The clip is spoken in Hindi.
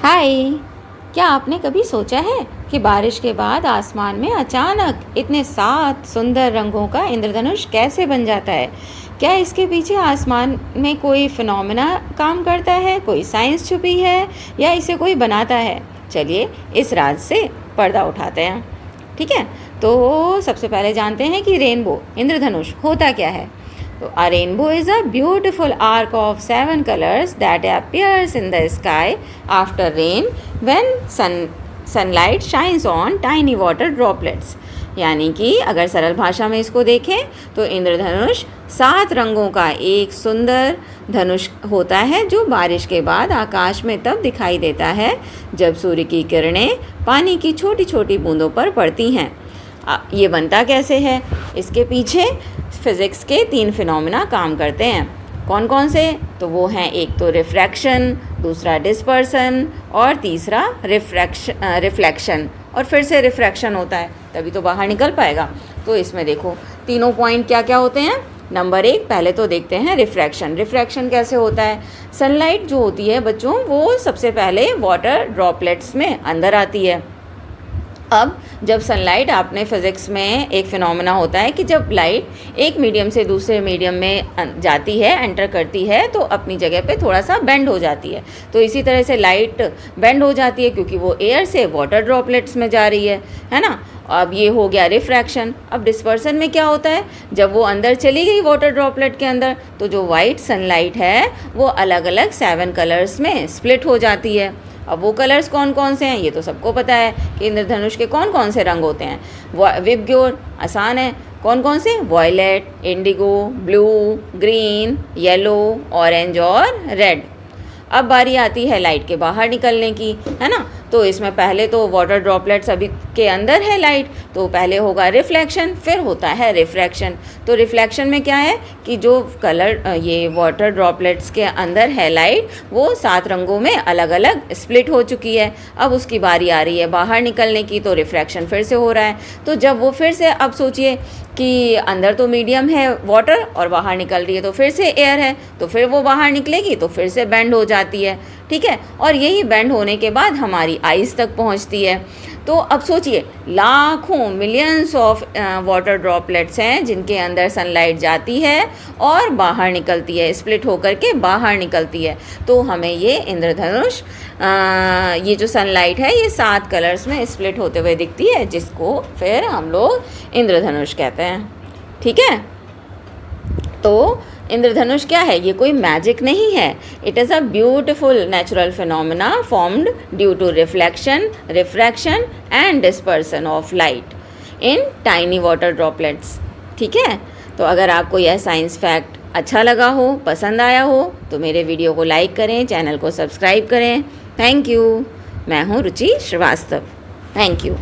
हाय। क्या आपने कभी सोचा है कि बारिश के बाद आसमान में अचानक इतने 7 सुंदर रंगों का इंद्रधनुष कैसे बन जाता है? क्या इसके पीछे आसमान में कोई फिनोमेना काम करता है, कोई साइंस छुपी है या इसे कोई बनाता है? चलिए इस राज से पर्दा उठाते हैं। ठीक है, तो सबसे पहले जानते हैं कि रेनबो इंद्रधनुष होता क्या है। तो a rainbow is a beautiful arc of 7 colors that appears in the sky after rain when sunlight shines on tiny water droplets। यानी कि अगर सरल भाषा में इसको देखें तो इंद्रधनुष 7 रंगों का एक सुंदर धनुष होता है जो बारिश के बाद आकाश में तब दिखाई देता है जब सूर्य की किरणें पानी की छोटी छोटी बूंदों पर पड़ती हैं। ये बनता कैसे है? इसके पीछे फिज़िक्स के 3 फिनोमेना काम करते हैं। कौन कौन से? तो वो हैं, एक तो रिफ्रैक्शन, दूसरा डिस्पर्सन और तीसरा रिफ्लेक्शन। और फिर से रिफ्रैक्शन होता है तभी तो बाहर निकल पाएगा। तो इसमें देखो तीनों पॉइंट क्या क्या होते हैं। नंबर 1 पहले तो देखते हैं रिफ्रैक्शन। रिफ्रैक्शन कैसे होता है? सनलाइट जो होती है बच्चों, वो सबसे पहले वाटर ड्रॉपलेट्स में अंदर आती है। अब जब सनलाइट, आपने फिज़िक्स में एक फिनोमेना होता है कि जब लाइट एक मीडियम से दूसरे मीडियम में जाती है, एंटर करती है, तो अपनी जगह पे थोड़ा सा बेंड हो जाती है। तो इसी तरह से लाइट बेंड हो जाती है क्योंकि वो एयर से वाटर ड्रॉपलेट्स में जा रही है ना। अब ये हो गया रिफ्रैक्शन। अब डिस्पर्सन में क्या होता है? जब वो अंदर चली गई वाटर ड्रॉपलेट के अंदर, तो जो वाइट सनलाइट है वो अलग अलग 7 कलर्स में स्प्लिट हो जाती है। अब वो कलर्स कौन कौन से हैं ये तो सबको पता है कि इंद्रधनुष के कौन कौन से रंग होते हैं। विबग्योर आसान है, कौन कौन से? Violet, indigo, blue, green, yellow, orange और रेड। अब बारी आती है लाइट के बाहर निकलने की, है ना। तो इसमें पहले तो वाटर ड्रॉपलेट्स अभी के अंदर है लाइट, तो पहले होगा रिफ्लेक्शन, फिर होता है रिफ्रैक्शन। तो रिफ्लेक्शन में क्या है कि जो कलर, ये वाटर ड्रॉपलेट्स के अंदर है लाइट, वो 7 रंगों में अलग अलग स्प्लिट हो चुकी है। अब उसकी बारी आ रही है बाहर निकलने की, तो रिफ्रैक्शन फिर से हो रहा है। तो जब वो फिर से, अब सोचिए कि अंदर तो मीडियम है वाटर और बाहर निकल रही है तो फिर से एयर है, तो फिर वो बाहर निकलेगी तो फिर से बेंड हो जाती है। ठीक है, और यही बेंड होने के बाद हमारी आइज़ तक पहुंचती है। तो अब सोचिए लाखों मिलियंस ऑफ वाटर ड्रॉपलेट्स हैं जिनके अंदर सनलाइट जाती है और बाहर निकलती है, स्प्लिट होकर के बाहर निकलती है। तो हमें ये इंद्रधनुष, ये जो सनलाइट है ये 7 कलर्स में स्प्लिट होते हुए दिखती है, जिसको फिर हम लोग इंद्रधनुष कहते हैं। ठीक है, तो इंद्रधनुष क्या है? ये कोई मैजिक नहीं है। It is a beautiful natural phenomena formed due to reflection, refraction and dispersion of light in tiny water droplets. ठीक है, तो अगर आपको यह साइंस फैक्ट अच्छा लगा हो, पसंद आया हो, तो मेरे वीडियो को लाइक करें, चैनल को सब्सक्राइब करें। Thank you. मैं हूँ रुचि श्रीवास्तव। Thank you.